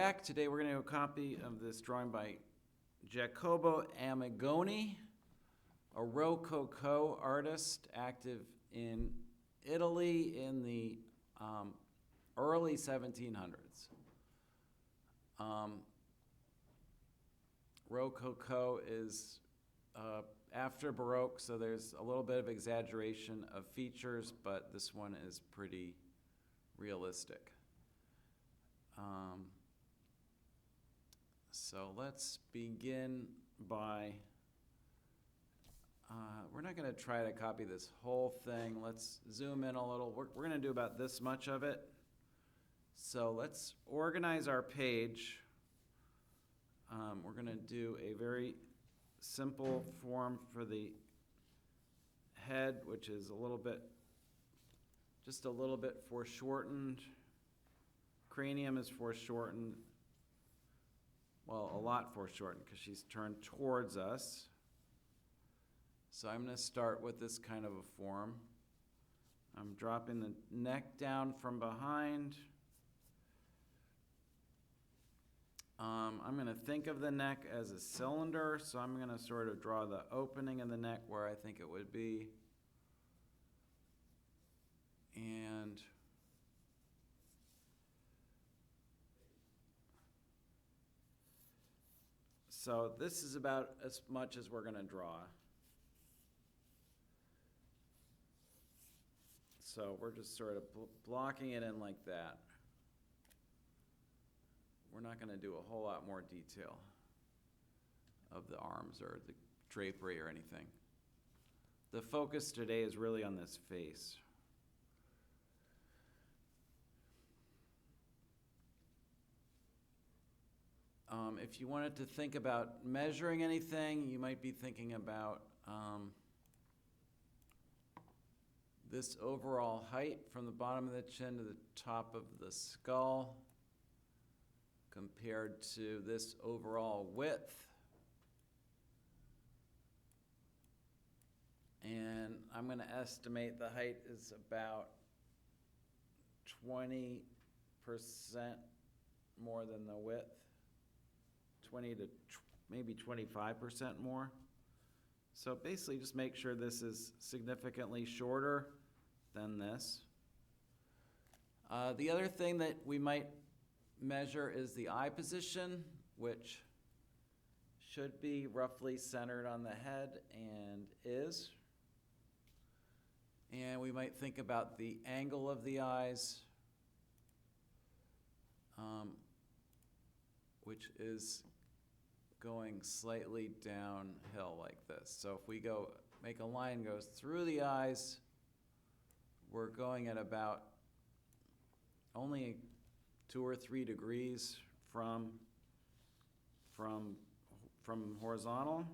back. Today we're going to do a copy of this drawing by Jacobo Amigoni, a Rococo artist active in Italy in the early 1700s. Rococo is after Baroque, so there's a little bit of exaggeration of features, but this one is pretty realistic. So let's begin by, we're not going to try to copy this whole thing. Let's zoom in a little. We're going to do about this much of it. So let's organize our page. We're going to do a very simple form for the head, which is just a little bit foreshortened. Cranium is foreshortened. Well, a lot foreshortened because she's turned towards us. So I'm going to start with this kind of a form. I'm dropping the neck down from behind. I'm going to think of the neck as a cylinder, so I'm going to sort of draw the opening of the neck where I think it would be. And so this is about as much as we're going to draw. So we're just sort of blocking it in like that. We're not going to do a whole lot more detail of the arms or the drapery or anything. The focus today is really on this face. If you wanted to think about measuring anything, you might be thinking about this overall height from the bottom of the chin to the top of the skull compared to this overall width. And I'm going to estimate the height is about 20% more than the width. 20 to maybe 25% more. So basically just make sure this is significantly shorter than this. The other thing that we might measure is the eye position, which should be roughly centered on the head and is. And we might think about the angle of the eyes, which is going slightly downhill like this. So if we make a line goes through the eyes, we're going at about only 2 or 3 degrees from horizontal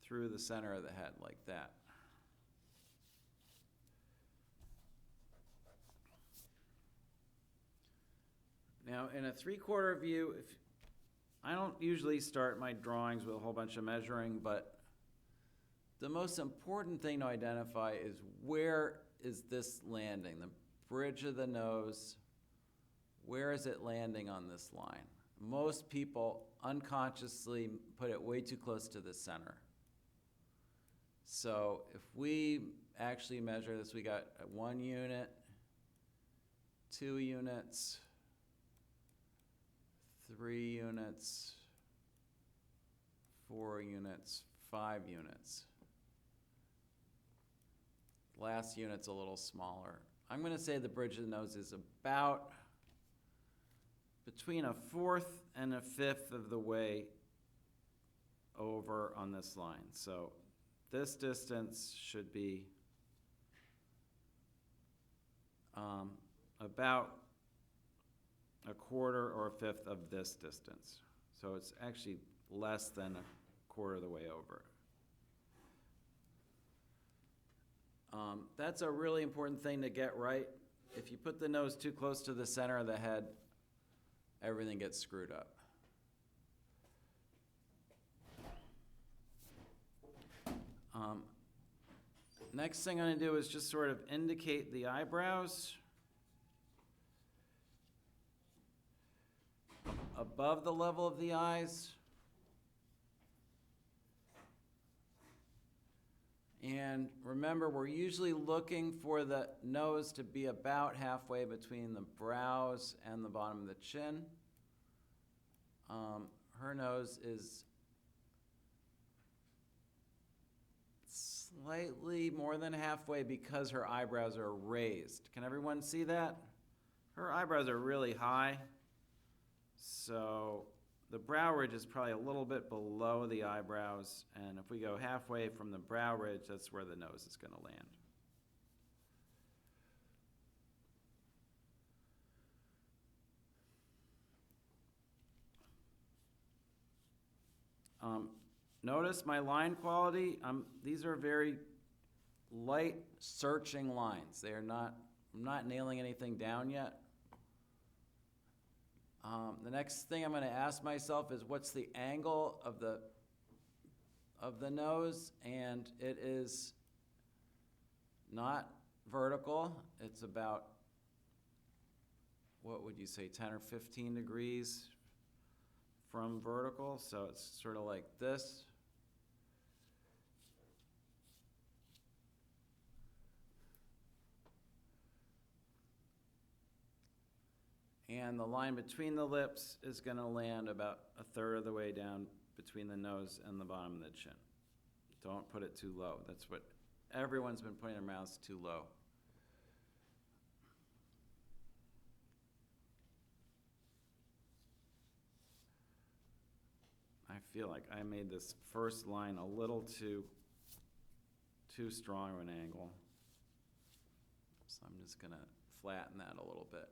through the center of the head like that. Now in a 3/4 view, I don't usually start my drawings with a whole bunch of measuring, but the most important thing to identify is where is this landing? The bridge of the nose, where is it landing on this line? Most people unconsciously put it way too close to the center. So if we actually measure this, we got 1 unit, 2 units, 3 units, 4 units, 5 units. Last unit's a little smaller. I'm going to say the bridge of the nose is about between 1/4 and 1/5 of the way over on this line. So this distance should be about 1/4 or 1/5 of this distance. So it's actually less than 1/4 of the way over. That's a really important thing to get right. If you put the nose too close to the center of the head, everything gets screwed up. Next thing I'm going to do is just sort of indicate the eyebrows. above the level of the eyes. And remember, we're usually looking for the nose to be about halfway between the brows and the bottom of the chin. Her nose is slightly more than halfway because her eyebrows are raised. Can everyone see that? Her eyebrows are really high, so the brow ridge is probably a little bit below the eyebrows, and if we go halfway from the brow ridge, that's where the nose is going to land. Notice my line quality. These are very light searching lines. They are not, I'm not nailing anything down yet. The next thing I'm going to ask myself is what's the angle of the nose, and it is not vertical. It's about, what would you say, 10 or 15 degrees from vertical, so it's sort of like this. And the line between the lips is going to land about a third of the way down between the nose and the bottom of the chin. Don't put it too low. That's what everyone's been putting their mouths too low. I feel like I made this first line a little too strong of an angle. So I'm just going to flatten that a little bit.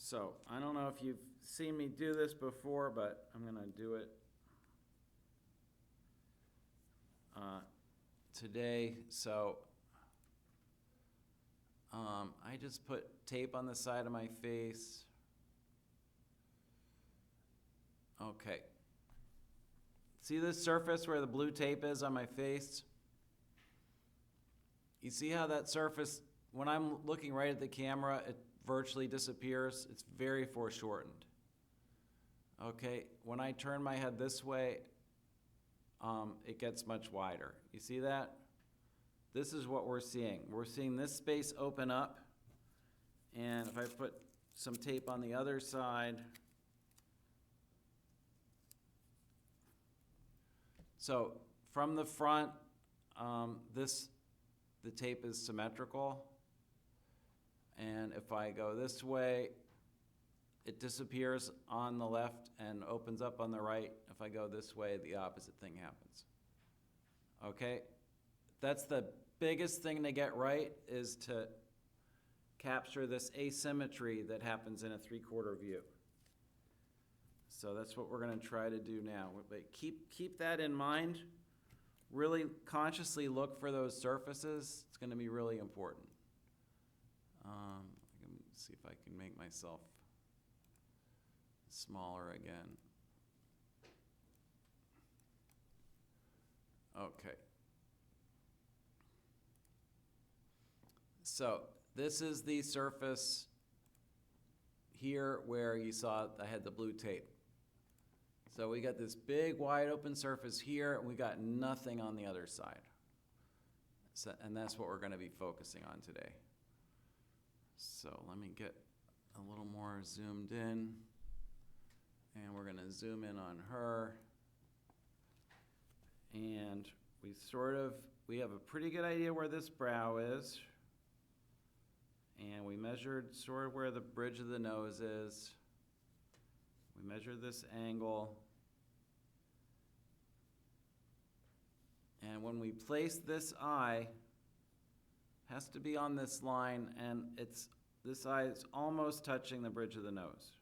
So I don't know if you've seen me do this before, but I'm going to do it today. So I just put tape on the side of my face. Okay. See this surface where the blue tape is on my face? You see how that surface, when I'm looking right at the camera, it virtually disappears. It's very foreshortened. Okay, when I turn my head this way, it gets much wider. You see that? This is what we're seeing. We're seeing this space open up, and if I put some tape on the other side, so from the front, the tape is symmetrical. And if I go this way, it disappears on the left and opens up on the right. If I go this way, the opposite thing happens. Okay? That's the biggest thing to get right, is to capture this asymmetry that happens in a 3/4 view. So that's what we're going to try to do now. But keep that in mind. Really consciously look for those surfaces. It's going to be really important. Let me see if I can make myself smaller again. Okay. So this is the surface here where you saw I had the blue tape. So we got this big wide open surface here, and we got nothing on the other side. So, and that's what we're going to be focusing on today. So let me get a little more zoomed in, and we're going to zoom in on her. And we have a pretty good idea where this brow is. And we measured sort of where the bridge of the nose is. We measured this angle. And when we place this eye, it has to be on this line, and this eye is almost touching the bridge of the nose.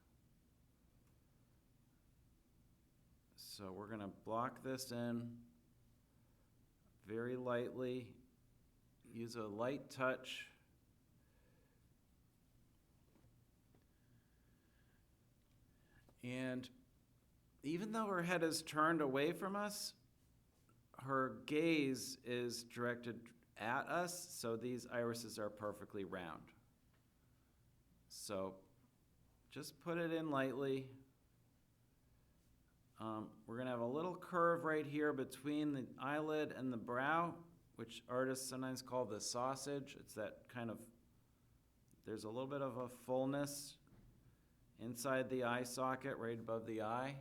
So we're going to block this in very lightly, use a light touch. And even though her head is turned away from us, her gaze is directed at us, so these irises are perfectly round. So just put it in lightly. We're gonna have a little curve right here between the eyelid and the brow, which artists sometimes call the sausage. It's that kind of, there's a little bit of a fullness inside the eye socket right above the eye.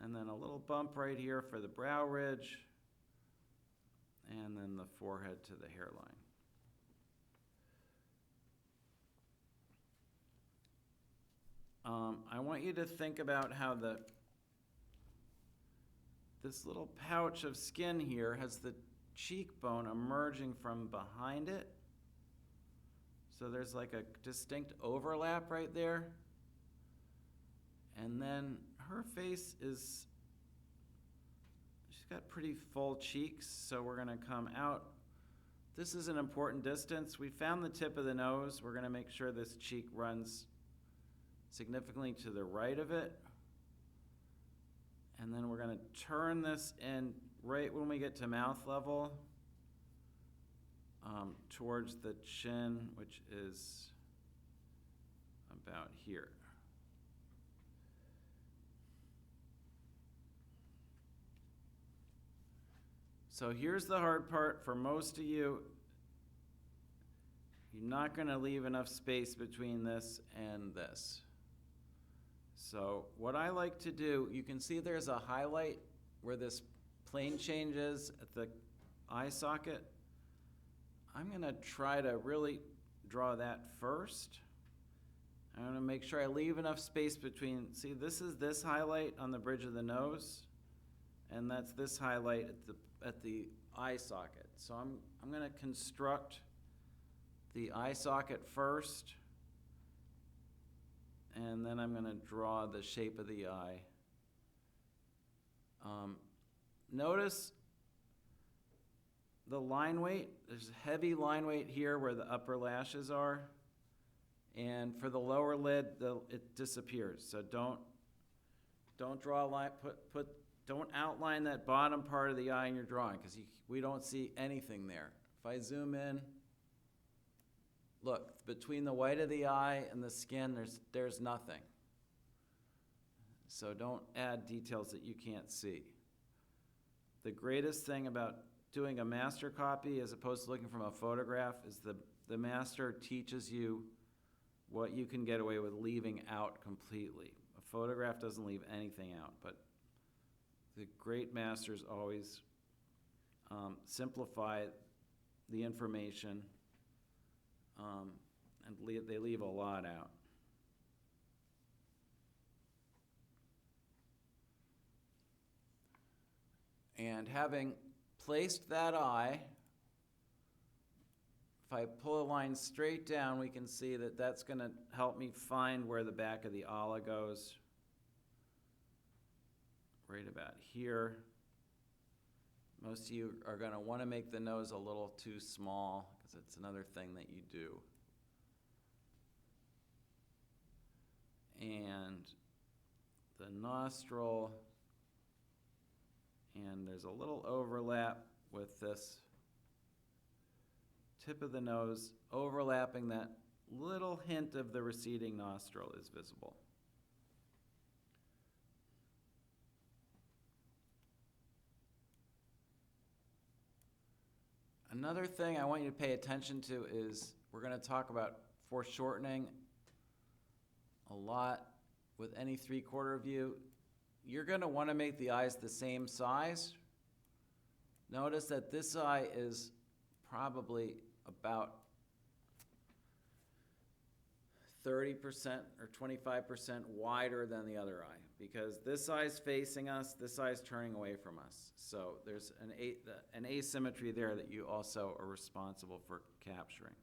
And then a little bump right here for the brow ridge, and then the forehead to the hairline. I want you to think about how this little pouch of skin here has the cheekbone emerging from behind it. So there's like a distinct overlap right there. And then her face she's got pretty full cheeks, so we're gonna come out. This is an important distance. We found the tip of the nose. We're gonna make sure this cheek runs significantly to the right of it. And then we're gonna turn this in right when we get to mouth level, towards the chin, which is about here. So here's the hard part for most of you. You're not gonna leave enough space between this and this. So what I like to do, you can see there's a highlight where this plane changes at the eye socket. I'm gonna try to really draw that first. I'm gonna make sure I leave enough space between, see, this is this highlight on the bridge of the nose, and that's this highlight at the eye socket. So I'm gonna construct the eye socket first, and then I'm gonna draw the shape of the eye. Notice the line weight. There's a heavy line weight here where the upper lashes are, and for the lower lid, it disappears. So don't draw a line. Don't outline that bottom part of the eye in your drawing, because we don't see anything there. If I zoom in, look, between the white of the eye and the skin, there's nothing. So don't add details that you can't see. The greatest thing about doing a master copy as opposed to looking from a photograph is the master teaches you what you can get away with leaving out completely. A photograph doesn't leave anything out, but the great masters always simplify the information, and they leave a lot out. And having placed that eye, if I pull a line straight down, we can see that that's going to help me find where the back of the ala goes. Right about here. Most of you are going to want to make the nose a little too small, because it's another thing that you do. And the nostril, and there's a little overlap with this tip of the nose, overlapping that little hint of the receding nostril is visible. Another thing I want you to pay attention to is we're going to talk about foreshortening a lot with any 3/4 view. You're going to want to make the eyes the same size. Notice that this eye is probably about 30% or 25% wider than the other eye, because this eye's facing us, this eye's turning away from us. So there's an asymmetry there that you also are responsible for capturing.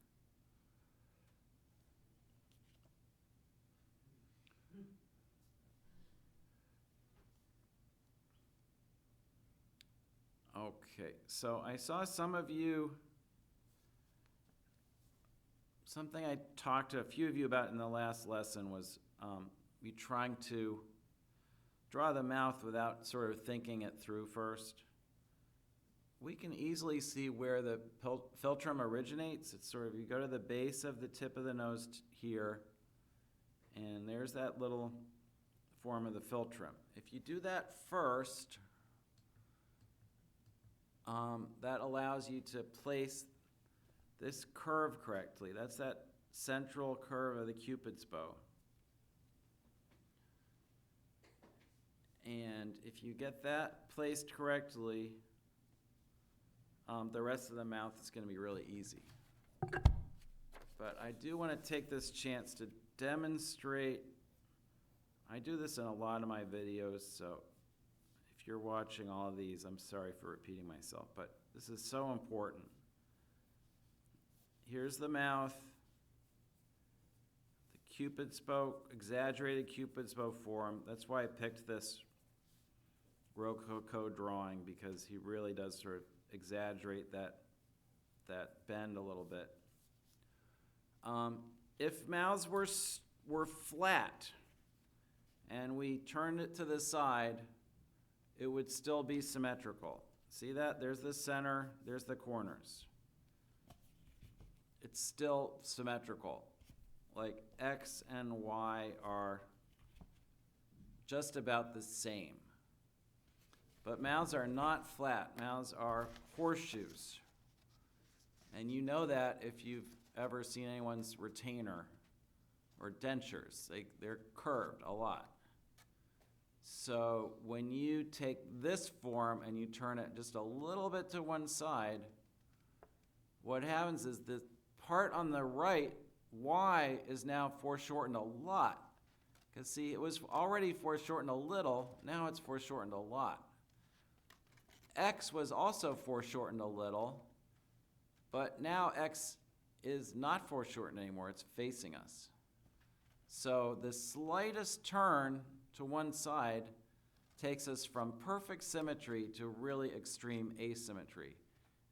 Okay, so I saw some of you, something I talked to a few of you about in the last lesson was you trying to draw the mouth without sort of thinking it through first, we can easily see where the philtrum originates. It's sort of, you go to the base of the tip of the nose here, and there's that little form of the philtrum. If you do that first, that allows you to place this curve correctly. That's that central curve of the Cupid's bow. And if you get that placed correctly, the rest of the mouth is going to be really easy. But I do want to take this chance to demonstrate. I do this in a lot of my videos, so if you're watching all of these, I'm sorry for repeating myself, but this is so important. Here's the mouth, the Cupid's bow, exaggerated Cupid's bow form. That's why I picked this Rococo drawing, because he really does sort of exaggerate that bend a little bit. If mouths were flat and we turned it to the side, it would still be symmetrical. See that? There's the center, there's the corners. It's still symmetrical. Like X and Y are just about the same. But mouths are not flat. Mouths are horseshoes. And you know that if you've ever seen anyone's retainer or dentures. They're curved a lot. So when you take this form and you turn it just a little bit to one side, what happens is the part on the right, Y, is now foreshortened a lot. Because see, it was already foreshortened a little, now it's foreshortened a lot. X was also foreshortened a little, but now X is not foreshortened anymore, it's facing us. So the slightest turn to one side takes us from perfect symmetry to really extreme asymmetry.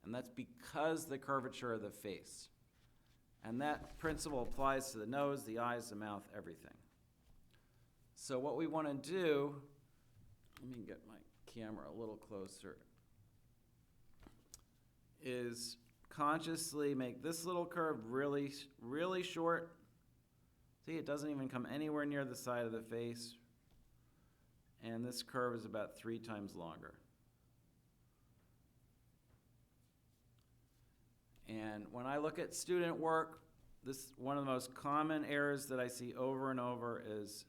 And that's because the curvature of the face. And that principle applies to the nose, the eyes, the mouth, everything. So what we want to do, let me get my camera a little closer, is consciously make this little curve really, really short. See, it doesn't even come anywhere near the side of the face. And this curve is about 3 times longer. And when I look at student work, one of the most common errors that I see over and over is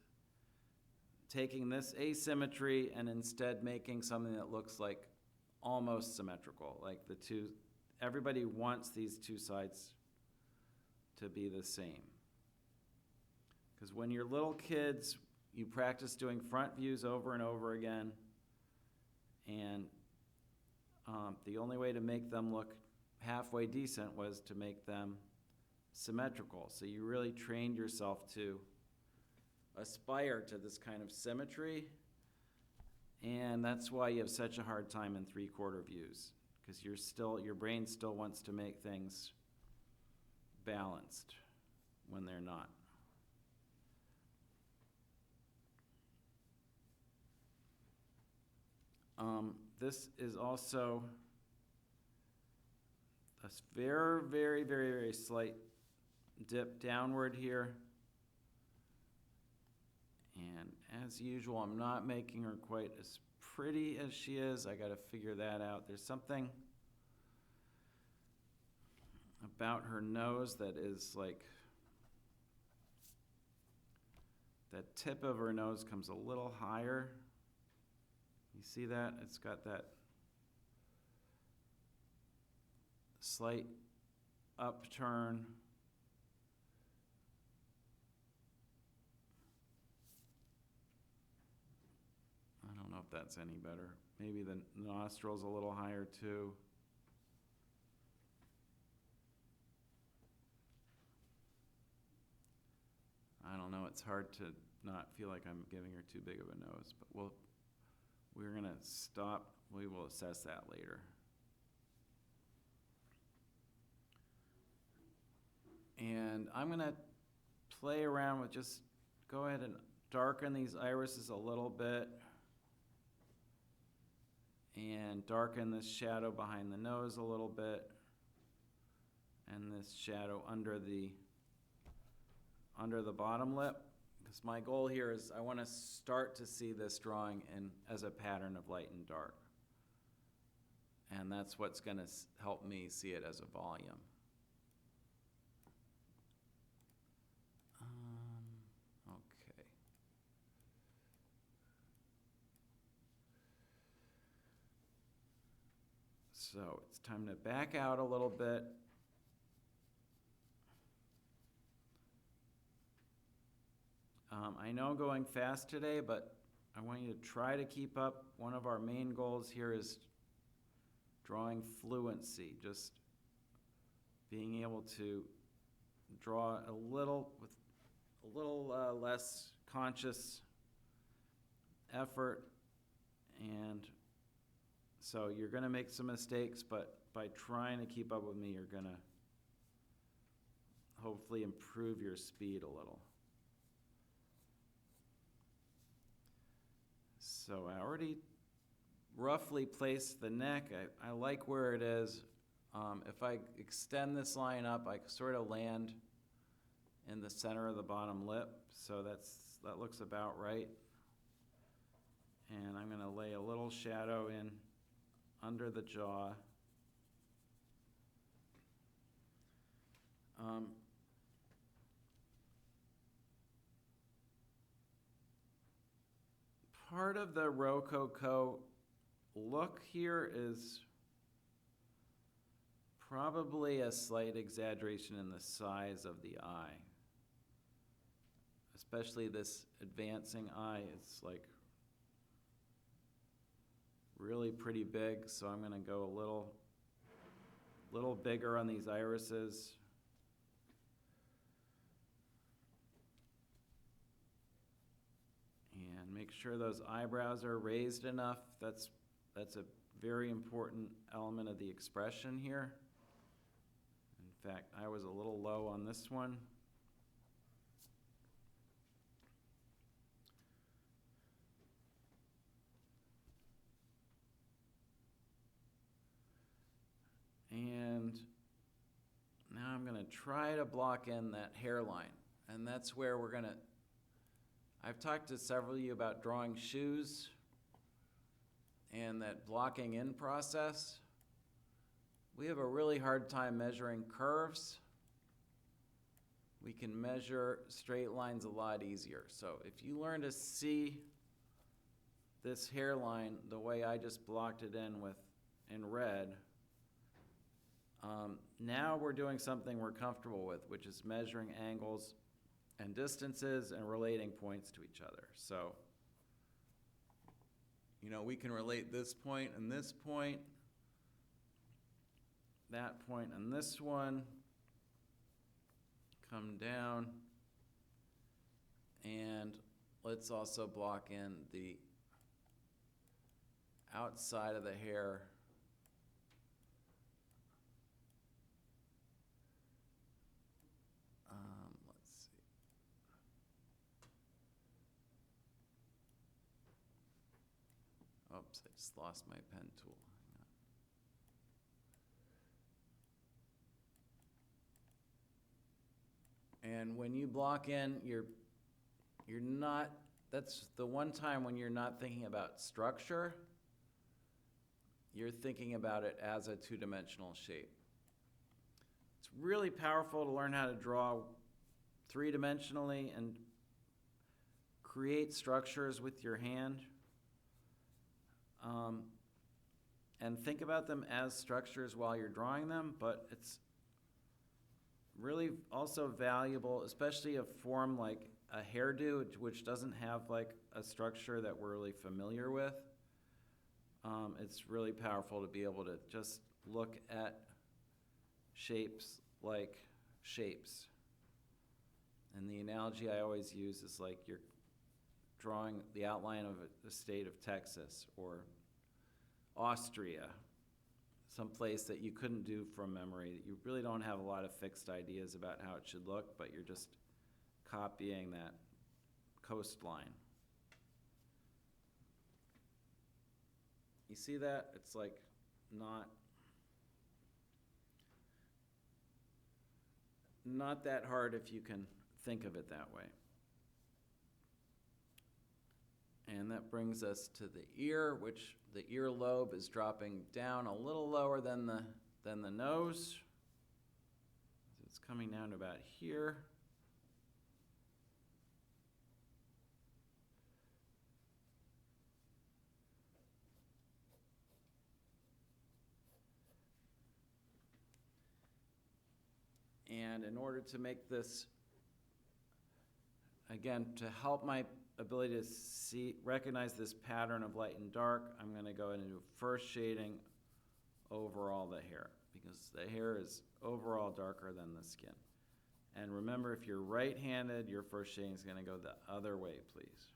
taking this asymmetry and instead making something that looks like almost symmetrical. Like everybody wants these two sides to be the same. Because when you're little kids, you practice doing front views over and over again, and the only way to make them look halfway decent was to make them symmetrical. So you really trained yourself to aspire to this kind of symmetry, and that's why you have such a hard time in 3/4 views, because your brain still wants to make things balanced when they're not. This is also a very, very, very, very slight dip downward here. And as usual, I'm not making her quite as pretty as she is. I got to figure that out. There's something about her nose that is like, that tip of her nose comes a little higher. You see that? It's got that slight upturn. I don't know if that's any better. Maybe the nostril's a little higher too. I don't know, it's hard to not feel like I'm giving her too big of a nose, but we're gonna stop. We will assess that later. And I'm gonna play around with just, go ahead and darken these irises a little bit. and darken this shadow behind the nose a little bit, and this shadow under the bottom lip. Because my goal here is I want to start to see this drawing as a pattern of light and dark. And that's what's going to help me see it as a volume. Okay. So it's time to back out a little bit. I know I'm going fast today, but I want you to try to keep up. One of our main goals here is drawing fluency, just being able to draw a little with a little less conscious effort. And so you're going to make some mistakes, but by trying to keep up with me, you're going to hopefully improve your speed a little. So I already roughly placed the neck. I like where it is. If I extend this line up, I sort of land in the center of the bottom lip. So that looks about right. And I'm going to lay a little shadow in under the jaw. Part of the Rococo look here is probably a slight exaggeration in the size of the eye. Especially this advancing eye, it's like really pretty big, so I'm going to go a little bigger on these irises. And make sure those eyebrows are raised enough. That's a very important element of the expression here. In fact, I was a little low on this one. And now I'm going to try to block in that hairline. And that's where we're going to, I've talked to several of you about drawing shoes and that blocking in process. We have a really hard time measuring curves. We can measure straight lines a lot easier. So if you learn to see this hairline the way I just blocked it in red, now we're doing something we're comfortable with, which is measuring angles and distances and relating points to each other. So, we can relate this point and this point, that point and this one, come down, and let's also block in the outside of the hair. Oops, I just lost my pen tool. And when you block in, you're not, that's the one time when you're not thinking about structure, you're thinking about it as a two-dimensional shape. It's really powerful to learn how to draw three-dimensionally and create structures with your hand. And think about them as structures while you're drawing them, but it's really also valuable, especially a form like a hairdo, which doesn't have like a structure that we're really familiar with. It's really powerful to be able to just look at shapes like shapes. And the analogy I always use is like you're drawing the outline of the state of Texas or Austria, some place that you couldn't do from memory, that you really don't have a lot of fixed ideas about how it should look, but you're just copying that coastline. You see that? It's like not that hard if you can think of it that way. And that brings us to the ear, which the earlobe is dropping down a little lower than the nose. It's coming down to about here. And in order to make this, again, to help my ability to recognize this pattern of light and dark, I'm going to go ahead and do first shading over all the hair, because the hair is overall darker than the skin. And remember, if you're right-handed, your first shading is going to go the other way, please.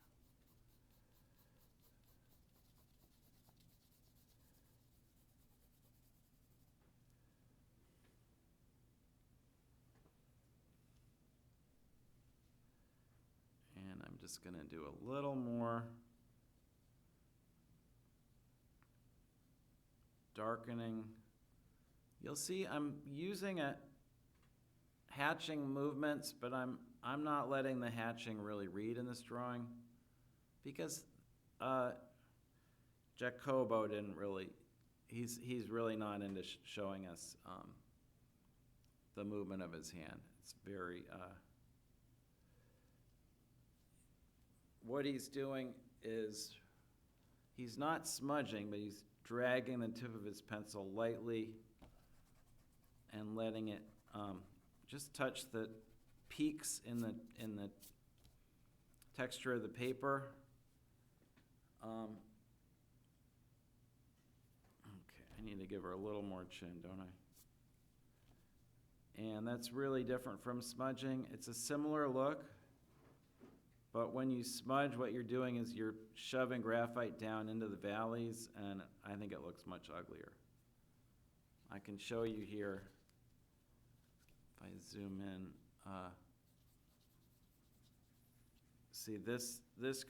And I'm just going to do a little more darkening. You'll see I'm using hatching movements, but I'm not letting the hatching really read in this drawing, because Jacobo didn't really, he's really not into showing us the movement of his hand. It's very, what he's doing is, he's not smudging, but he's dragging the tip of his pencil lightly and letting it just touch the peaks in the texture of the paper. Okay, I need to give her a little more chin, don't I? And that's really different from smudging. It's a similar look, but when you smudge, what you're doing is you're shoving graphite down into the valleys, and I think it looks much uglier. I can show you here, if I zoom in, see this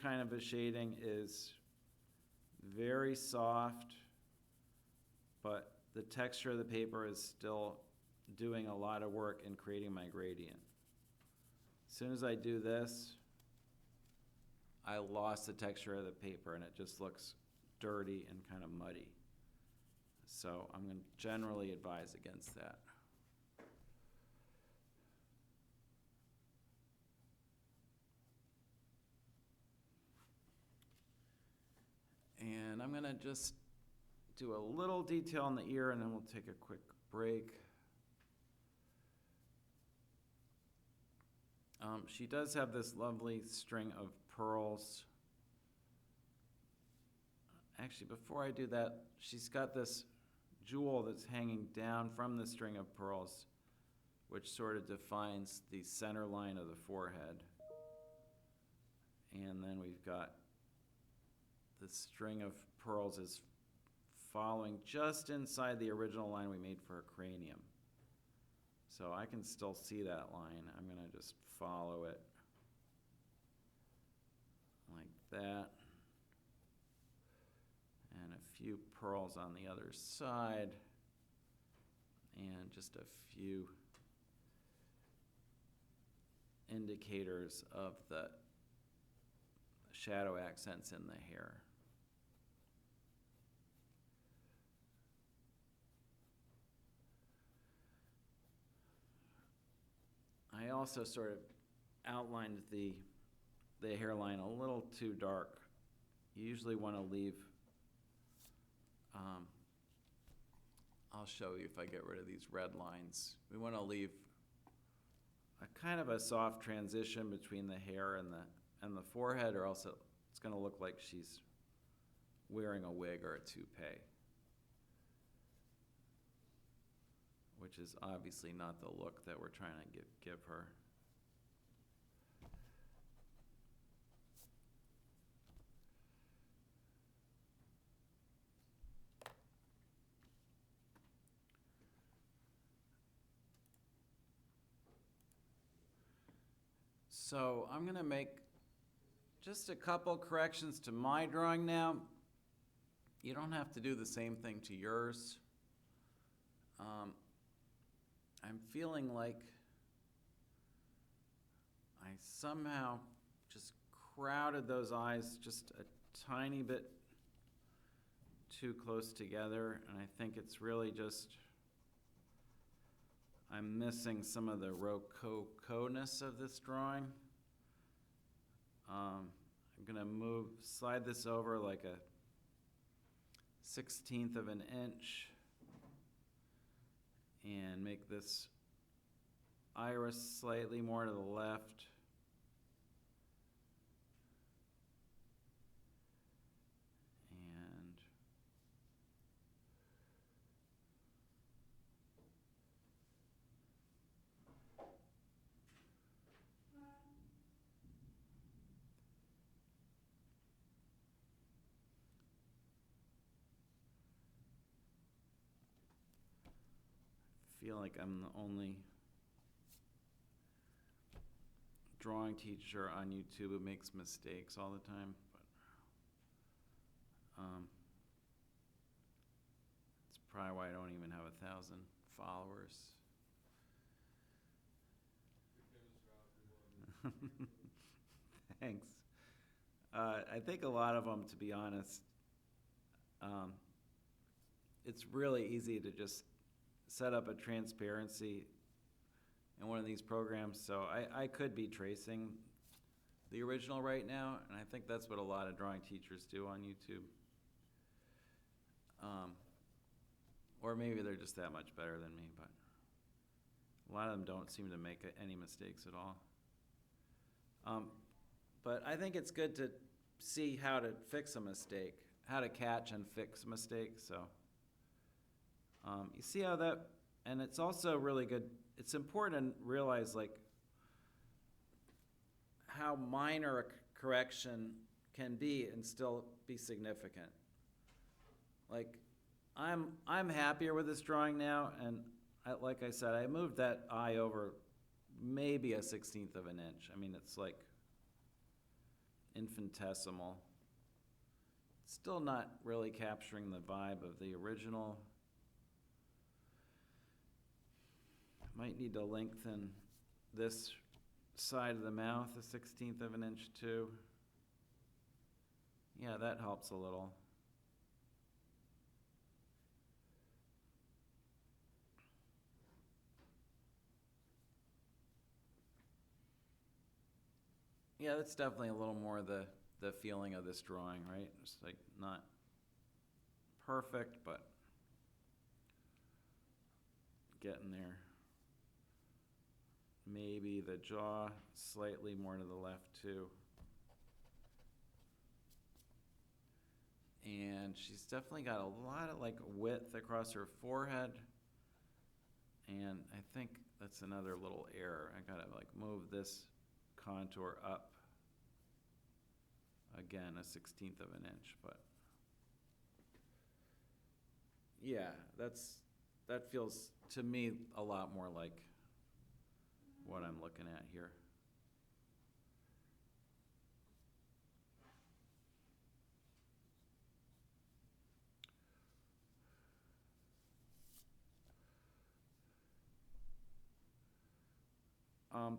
kind of a shading is very soft, but the texture of the paper is still doing a lot of work in creating my gradient. As soon as I do this, I lost the texture of the paper and it just looks dirty and kind of muddy. So I'm going to generally advise against that. And I'm going to just do a little detail on the ear, and then we'll take a quick break. She does have this lovely string of pearls. Actually, before I do that, she's got this jewel that's hanging down from the string of pearls, which sort of defines the center line of the forehead. And then we've got the string of pearls is following just inside the original line we made for her cranium. So I can still see that line. I'm going to just follow it like that. And a few pearls on the other side. And just a few indicators of the shadow accents in the hair. I also sort of outlined the hairline a little too dark. You usually want to leave, I'll show you if I get rid of these red lines. We want to leave a kind of a soft transition between the hair and the forehead, or else it's going to look like she's wearing a wig or a toupee, which is obviously not the look that we're trying to give her. So I'm going to make just a couple corrections to my drawing now. You don't have to do the same thing to yours. I'm feeling like I somehow just crowded those eyes just a tiny bit too close together, and I think it's really just I'm missing some of the rococo-ness of this drawing. I'm gonna slide this over like a 1/16 of an inch and make this iris slightly more to the left. And I feel like I'm the only drawing teacher on YouTube who makes mistakes all the time, but it's probably why I don't even have 1,000 followers. Thanks. I think a lot of them, to be honest, it's really easy to just set up a transparency in one of these programs, so I could be tracing the original right now, and I think that's what a lot of drawing teachers do on YouTube. Or maybe they're just that much better than me, but a lot of them don't seem to make any mistakes at all. But I think it's good to see how to fix a mistake, how to catch and fix mistakes, so you see how that, and it's also really good, it's important to realize like how minor a correction can be and still be significant. Like I'm happier with this drawing now, and like I said, I moved that eye over maybe a 1/16 of an inch. I mean, it's like infinitesimal. It's still not really capturing the vibe of the original. Might need to lengthen this side of the mouth a 1/16 of an inch too. Yeah, that helps a little. Yeah, that's definitely a little more the feeling of this drawing, right? It's like not perfect, but getting there. Maybe the jaw slightly more to the left too. And she's definitely got a lot of like width across her forehead. And I think that's another little error. I gotta like move this contour up again a 1/16 of an inch, but yeah, that feels to me a lot more like what I'm looking at here.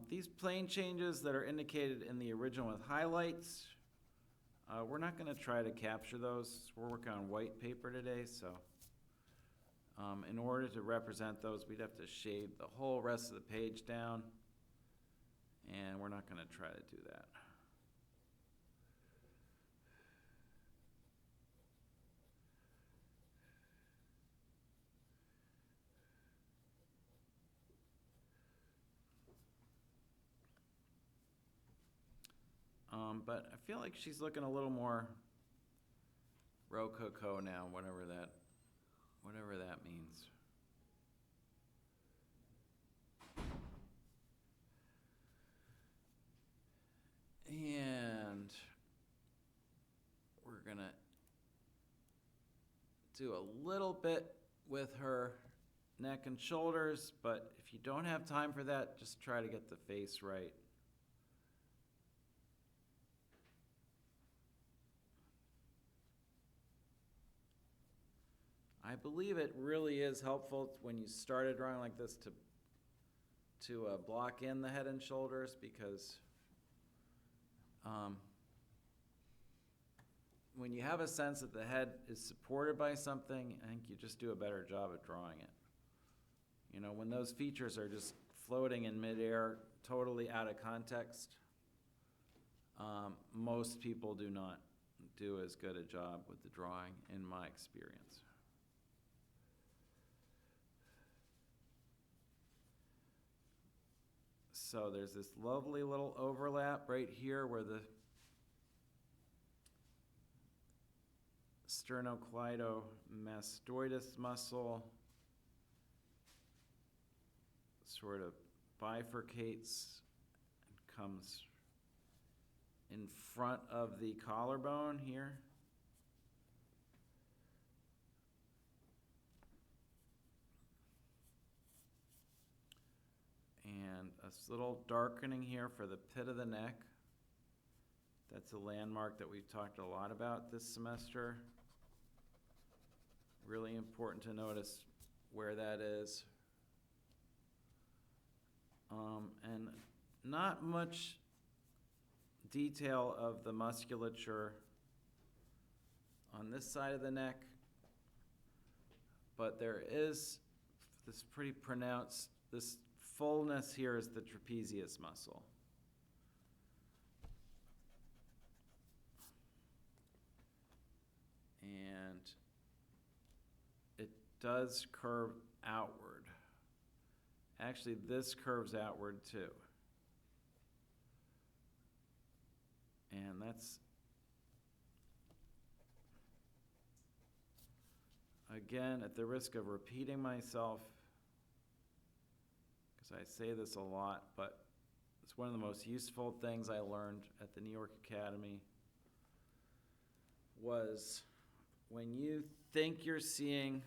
These plane changes that are indicated in the original with highlights, we're not going to try to capture those. We're working on white paper today, so in order to represent those, we'd have to shade the whole rest of the page down, and we're not going to try to do that. But I feel like she's looking a little more rococo now, whatever that means. And we're gonna do a little bit with her neck and shoulders, but if you don't have time for that, just try to get the face right. I believe it really is helpful when you start a drawing like this to block in the head and shoulders, because when you have a sense that the head is supported by something, I think you just do a better job at drawing it. You know, when those features are just floating in midair, totally out of context, most people do not do as good a job with the drawing, in my experience. So there's this lovely little overlap right here where the sternocleidomastoidus muscle sort of bifurcates and comes in front of the collarbone here. And a little darkening here for the pit of the neck. That's a landmark that we've talked a lot about this semester. Really important to notice where that is. And not much detail of the musculature on this side of the neck, but there is this pretty pronounced, this fullness here is the trapezius muscle. And it does curve outward. Actually, this curves outward too. And that's, again, at the risk of repeating myself, because I say this a lot, but it's one of the most useful things I learned at the New York Academy, was when you think you're seeing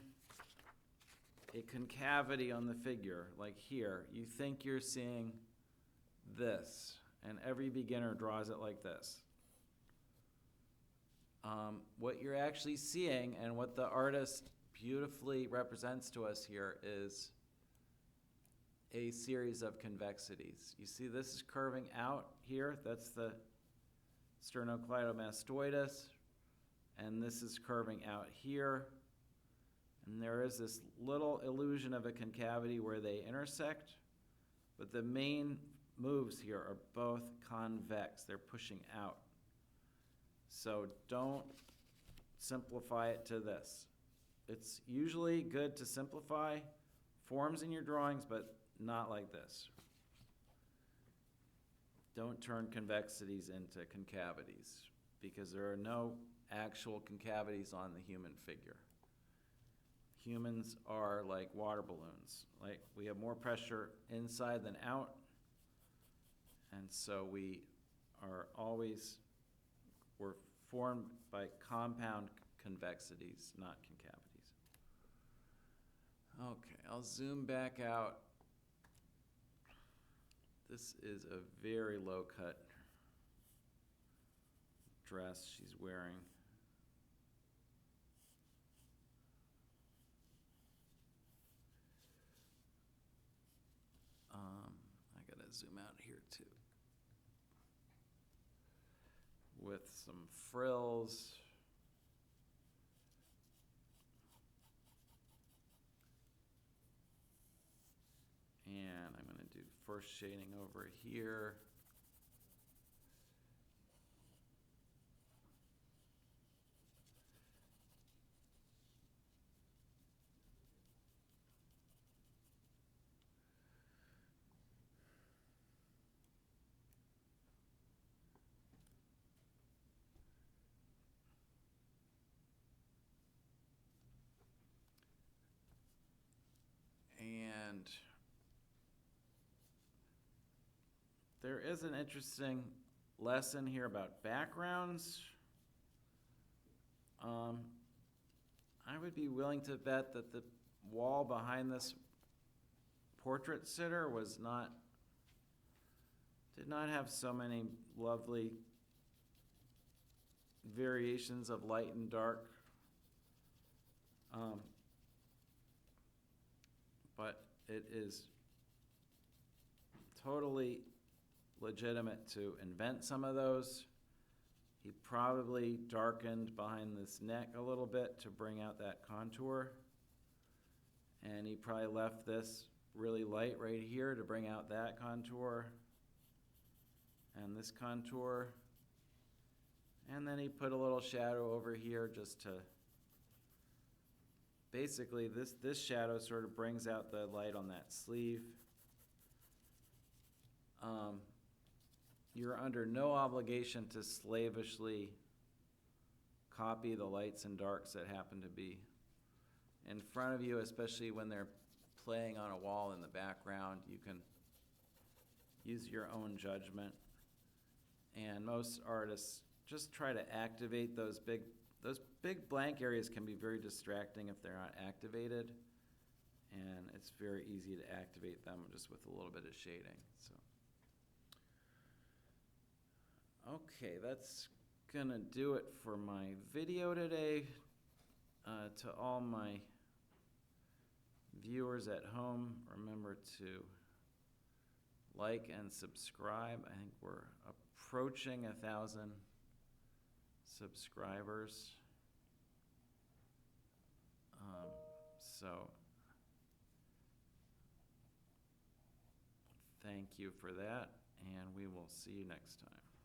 a concavity on the figure, like here, you think you're seeing this, and every beginner draws it like this. What you're actually seeing, and what the artist beautifully represents to us here, is a series of convexities. You see this is curving out here, that's the sternocleidomastoidus, and this is curving out here. And there is this little illusion of a concavity where they intersect, but the main moves here are both convex. They're pushing out. So don't simplify it to this. It's usually good to simplify forms in your drawings, but not like this. Don't turn convexities into concavities, because there are no actual concavities on the human figure. Humans are like water balloons. Like, we have more pressure inside than out, and so we're formed by compound convexities, not concavities. Okay, I'll zoom back out. This is a very low-cut dress she's wearing. I gotta zoom out here too. With some frills. And I'm gonna do first shading over here. And there is an interesting lesson here about backgrounds. I would be willing to bet that the wall behind this portrait sitter did not have so many lovely variations of light and dark. but it is totally legitimate to invent some of those. He probably darkened behind this neck a little bit to bring out that contour. And he probably left this really light right here to bring out that contour and this contour. And then he put a little shadow over here just to, basically this shadow sort of brings out the light on that sleeve. You're under no obligation to slavishly copy the lights and darks that happen to be in front of you, especially when they're playing on a wall in the background. You can use your own judgment. And most artists just try to activate those big blank areas. Can be very distracting if they're not activated, and it's very easy to activate them just with a little bit of shading. So, okay, that's gonna do it for my video today. To all my viewers at home, remember to like and subscribe. I think we're approaching 1,000 subscribers. So thank you for that, and we will see you next time.